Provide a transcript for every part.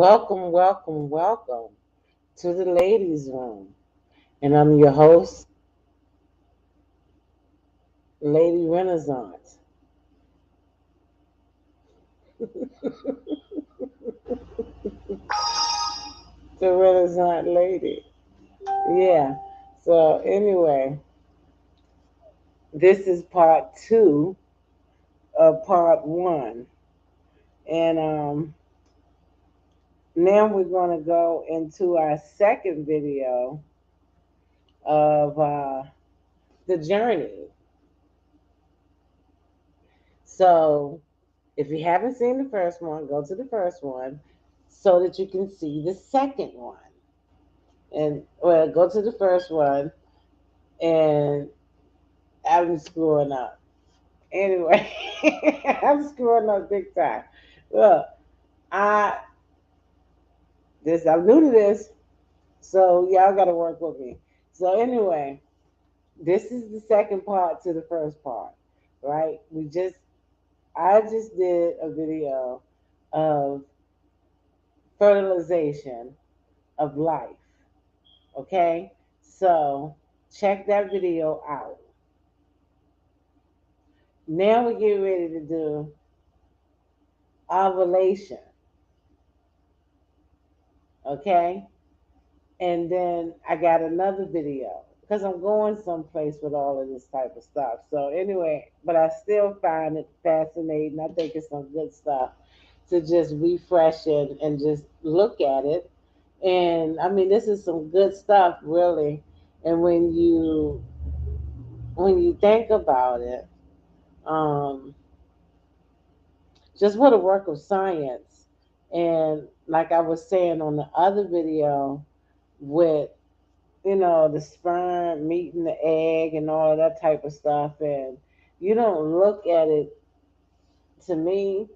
Welcome, welcome, welcome to the ladies' room. And I'm your host, Lady Renaissance. The Renaissance lady. Yeah. So, anyway, this is part two of part one. And now we're going to go into our second video of the journey. So, if you haven't seen the first one, go to the first one so that you can see the second one. And well, go to the first one, and I'm screwing up. Anyway, I'm screwing up big time. Look, I I'm new to this, so y'all got to work with me. So anyway, this is the second part to the first part, right? I just did a video of fertilization of life. Okay, so check that video out. Now we get ready to do ovulation. Okay, and then I got another video because I'm going someplace with all of this type of stuff. So anyway, but I still find it fascinating. I think it's some good stuff to just refresh it and just look at it. And I mean, this is some good stuff, really. And when you think about it, um, just what a work of science. And like I was saying on the other video, with the sperm meeting the egg and all of that type of stuff, and you don't look at it, to me,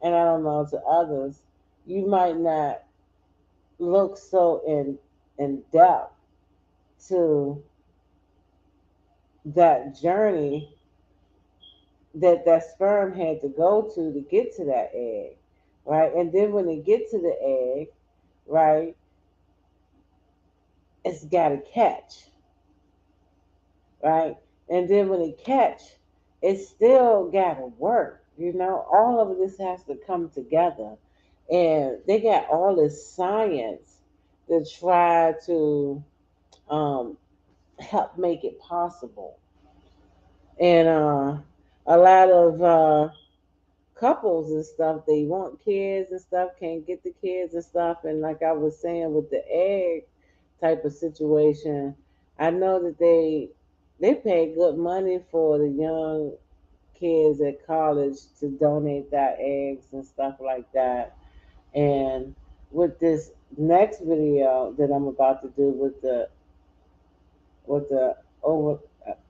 and I don't know to others, you might not look so in depth to that journey that sperm had to go to get to that egg, right? And then when it gets to the egg, right, it's got to catch, right? And then when it catch, it still got to work. All of this has to come together, and they got all this science to try to um, help make it possible. And a lot of couples and stuff, they want kids and stuff, can't get the kids and stuff. And like I was saying with the egg type of situation, I know that they pay good money for the young kids at college to donate their eggs and stuff like that. And with this next video that I'm about to do with the over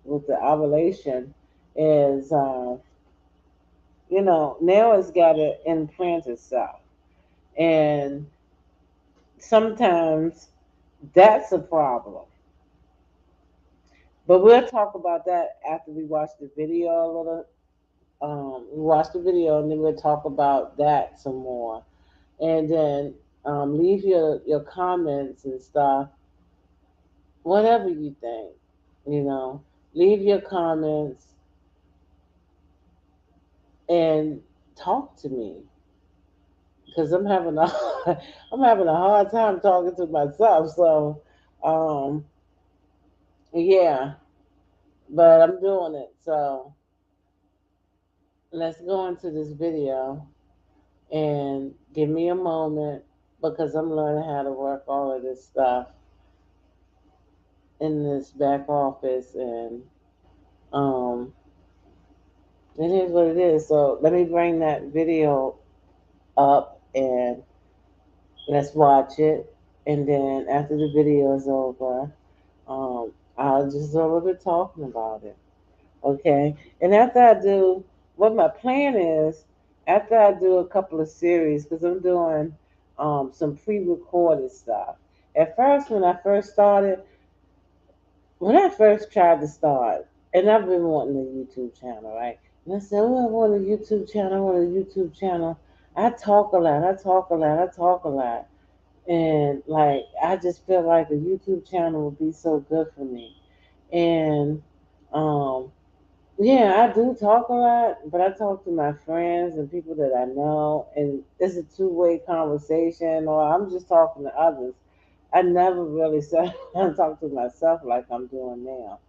with the ovulation is now it's got to implant itself. And sometimes that's a problem. But we'll talk about that after we watch the video a little. We watch the video and then we'll talk about that some more. And then leave your comments and stuff, whatever you think. You know, leave your comments and talk to me because I'm having a hard time talking to myself. So, um, yeah, but I'm doing it. So let's go into this video and give me a moment because I'm learning how to work all of this stuff in this back office, and um, it is what it is. So let me bring that video up and let's watch it. And then after the video is over, I'll just do a little bit talking about it. Okay. And after I do, what my plan is, after I do a couple of series, because I'm doing some pre-recorded stuff. At first, when I first tried to start, and I've been wanting a YouTube channel, right? And I said, oh, I want a YouTube channel, I want a YouTube channel. I talk a lot. I talk a lot. I talk a lot. And like I just feel like a YouTube channel would be so good for me. And um yeah, I do talk a lot, but I talk to my friends and people that I know, and it's a two-way conversation, or I'm just talking to others. I never really said I talk to myself like I'm doing now.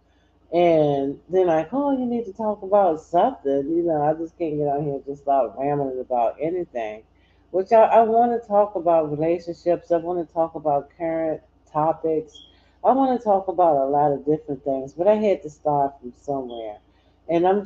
And then like, oh, you need to talk about something. I just can't get on here and just start rambling about anything. Which I want to talk about relationships. I want to talk about current topics. I want to talk about a lot of different things. But I had to start from somewhere. And I'm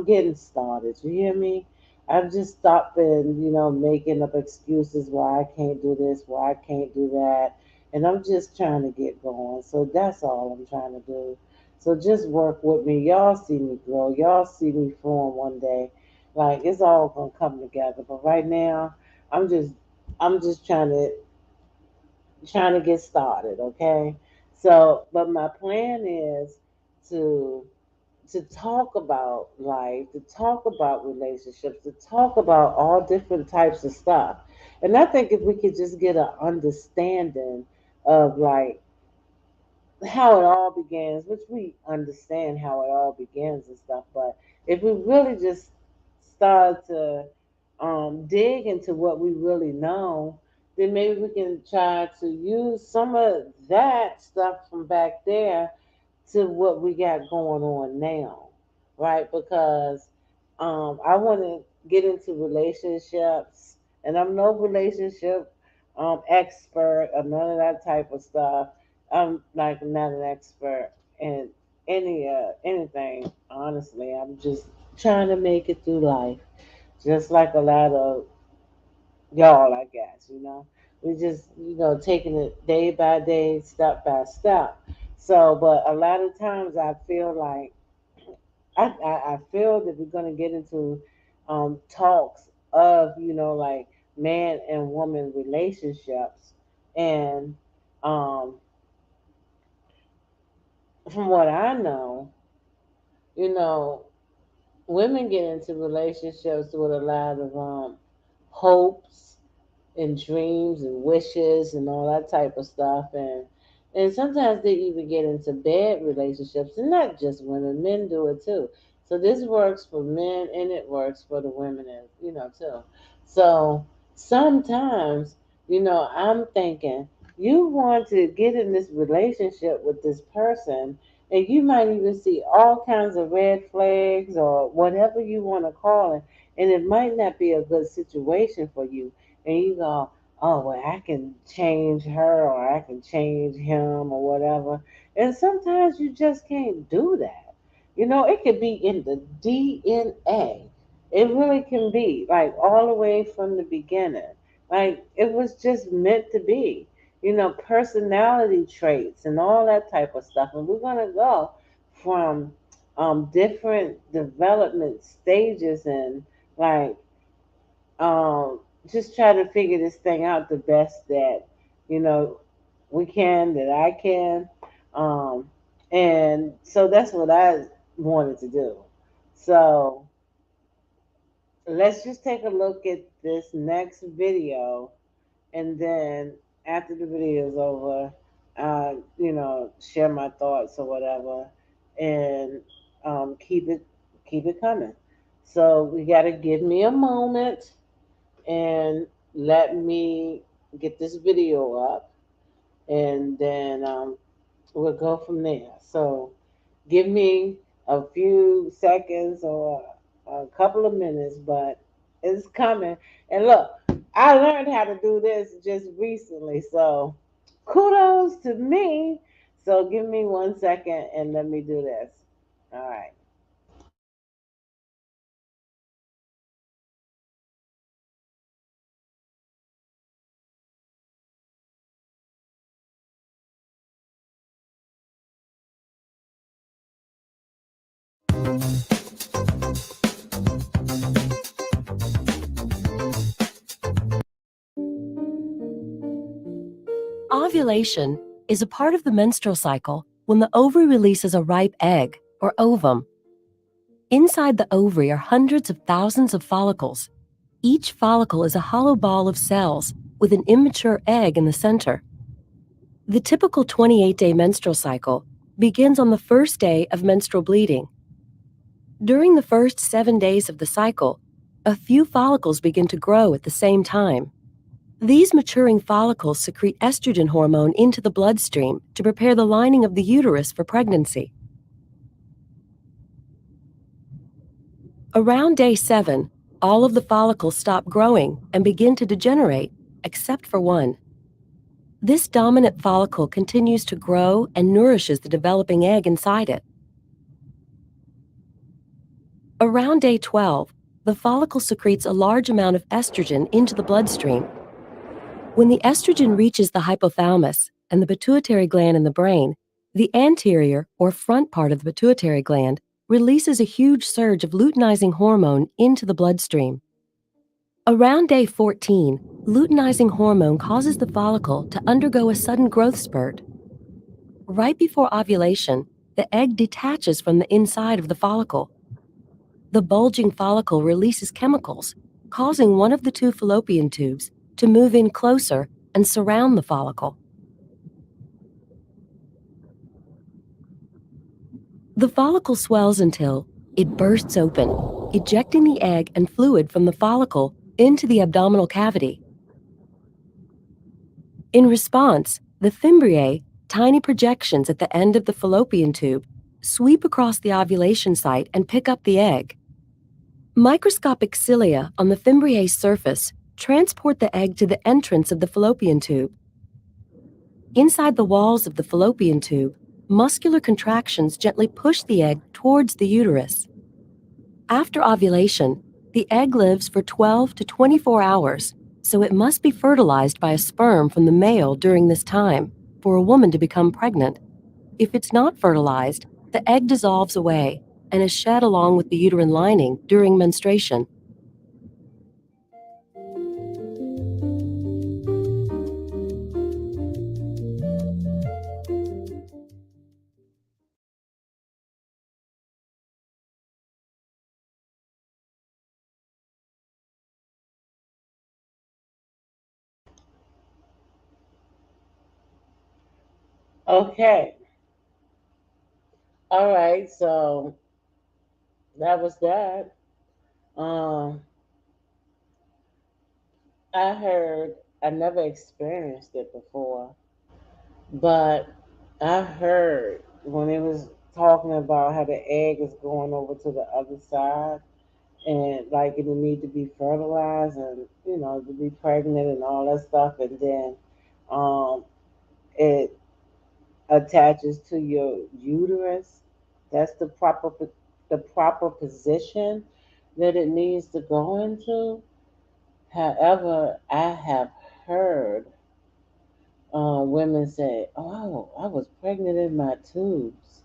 getting started. You hear me? I've just stopped and, making up excuses why I can't do this, why I can't do that. And I'm just trying to get going. So that's all I'm trying to do. So just work with me. Y'all see me grow. Y'all see me form one day. Like it's all gonna come together. But right now, I'm just I'm just trying to get started, okay? So, but my plan is to to talk about life, to talk about relationships, to talk about all different types of stuff. And I think if we could just get an understanding of like how it all begins, which we understand how it all begins and stuff, but if we really just start to dig into what we really know, then maybe we can try to use some of that stuff from back there to what we got going on now, right? Because I want to get into relationships, and I'm no relationship expert or none of that type of stuff. I'm like not an expert in anything. Honestly, I'm just trying to make it through life, just like a lot of y'all, I guess. We just taking it day by day, step by step. So, but a lot of times I feel like I feel that we're going to get into talks of like man and woman relationships, and um, from what I know, you know, women get into relationships with a lot of hopes and dreams and wishes and all that type of stuff, and sometimes they even get into bad relationships, and not just women, men do it too. So this works for men and it works for the women, and too. So sometimes I'm thinking you want to get in this relationship with this person, and you might even see all kinds of red flags or whatever you want to call it, and it might not be a good situation for you, and you go, oh, well, I can change her or I can change him or whatever. And sometimes you just can't do that. It could be in the DNA. It really can be, like all the way from the beginning. Like it was just meant to be, personality traits and all that type of stuff. And we're going to go from different development stages and like um, just try to figure this thing out the best that you know we can, that I can, um, and so that's what I wanted to do. So let's just take a look at this next video, and then after the video is over, share my thoughts or whatever, and keep it coming. So we got to give me a moment and let me get this video up, and then we'll go from there. So give me a few seconds or a couple of minutes, but it's coming. And look, I learned how to do this just recently, so kudos to me. So give me 1 second and let me do this. All right. Ovulation is a part of the menstrual cycle when the ovary releases a ripe egg, or ovum. Inside the ovary are hundreds of thousands of follicles. Each follicle is a hollow ball of cells with an immature egg in the center. The typical 28-day menstrual cycle begins on the first day of menstrual bleeding. During the first 7 days of the cycle, a few follicles begin to grow at the same time. These maturing follicles secrete estrogen hormone into the bloodstream to prepare the lining of the uterus for pregnancy. Around day 7, all of the follicles stop growing and begin to degenerate, except for one. This dominant follicle continues to grow and nourishes the developing egg inside it. Around day 12, the follicle secretes a large amount of estrogen into the bloodstream. When the estrogen reaches the hypothalamus and the pituitary gland in the brain, the anterior or front part of the pituitary gland releases a huge surge of luteinizing hormone into the bloodstream. Around day 14, luteinizing hormone causes the follicle to undergo a sudden growth spurt. Right before ovulation, the egg detaches from the inside of the follicle. The bulging follicle releases chemicals, causing one of the two fallopian tubes to move in closer and surround the follicle. The follicle swells until it bursts open, ejecting the egg and fluid from the follicle into the abdominal cavity. In response, the fimbriae, tiny projections at the end of the fallopian tube, sweep across the ovulation site and pick up the egg. Microscopic cilia on the fimbriae's surface transport the egg to the entrance of the fallopian tube. Inside the walls of the fallopian tube, muscular contractions gently push the egg towards the uterus. After ovulation, the egg lives for 12 to 24 hours, so it must be fertilized by a sperm from the male during this time for a woman to become pregnant. If it's not fertilized, the egg dissolves away and is shed along with the uterine lining during menstruation. Okay. All right. So that was that. Um, I heard, I never experienced it before, but I heard when it was talking about how the egg is going over to the other side and like it'll need to be fertilized and to be pregnant and all that stuff, and then um, it attaches to your uterus. That's the proper position that it needs to go into. However, I have heard women say, "Oh, I was pregnant in my tubes,"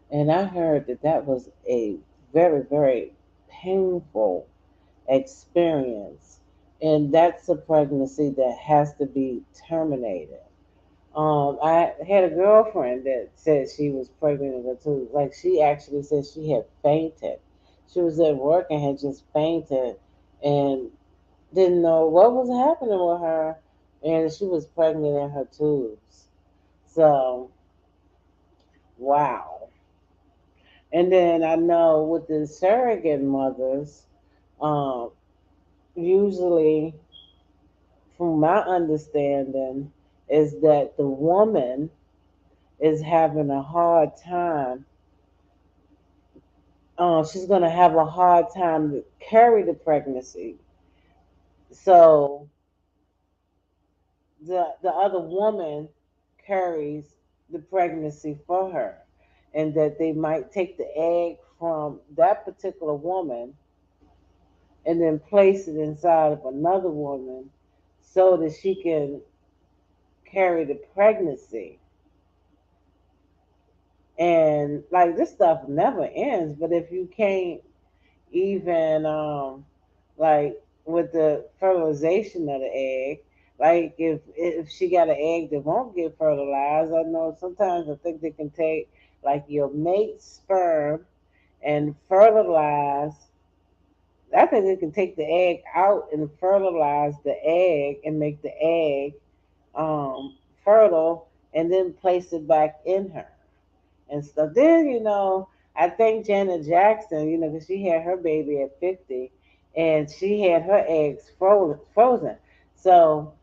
and I heard that that was a very, very painful experience, and that's a pregnancy that has to be terminated. I had a girlfriend that said she was pregnant in the tubes. Like she actually said she had fainted. She was at work and had just fainted and didn't know what was happening with her, and she was pregnant in her tubes. So wow. And then I know with the surrogate mothers, um, usually, from my understanding, is that the woman is having a hard time. She's going to have a hard time to carry the pregnancy. So the other woman carries the pregnancy for her, and that they might take the egg from that particular woman and then place it inside of another woman so that she can carry the pregnancy. And like this stuff never ends, but if you can't even like with the fertilization of the egg, like if she got an egg that won't get fertilized, I know sometimes I think they can take like your mate's sperm and fertilize I think they can take the egg out and fertilize the egg and make the egg fertile, and then place it back in her and stuff. Then, I think Janet Jackson, because she had her baby at 50 and she had her eggs frozen. So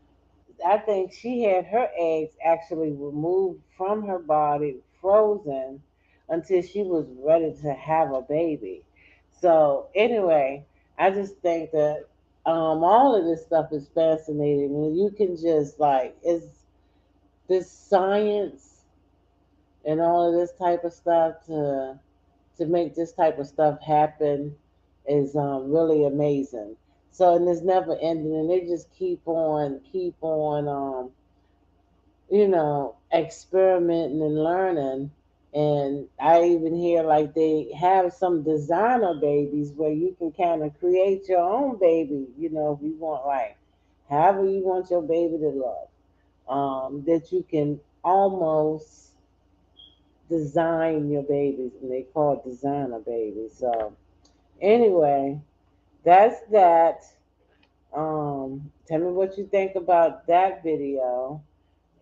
I think she had her eggs actually removed from her body, frozen, until she was ready to have a baby. So anyway, I just think that all of this stuff is fascinating, and you can just like it's this science and all of this type of stuff to make this type of stuff happen is really amazing. So and it's never ending, and they just keep on, experimenting and learning. And I even hear like they have some designer babies where you can kind of create your own baby, if you want, like, however you want your baby to look, that you can almost design your babies, and they call it designer babies. So anyway, that's that. Tell me what you think about that video,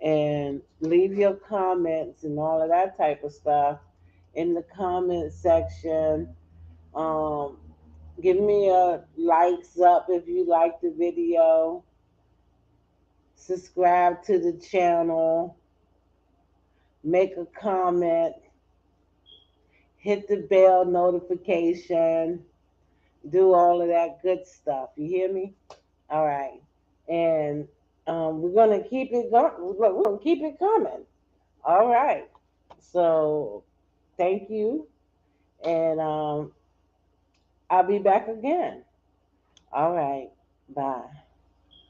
and leave your comments and all of that type of stuff in the comment section. Um, Give me a likes up if you like the video. Subscribe to the channel. Make a comment. Hit the bell notification. Do all of that good stuff. You hear me? All right. And we're gonna keep it going. We're gonna keep it coming. All right. So thank you, and I'll be back again. All right. Bye.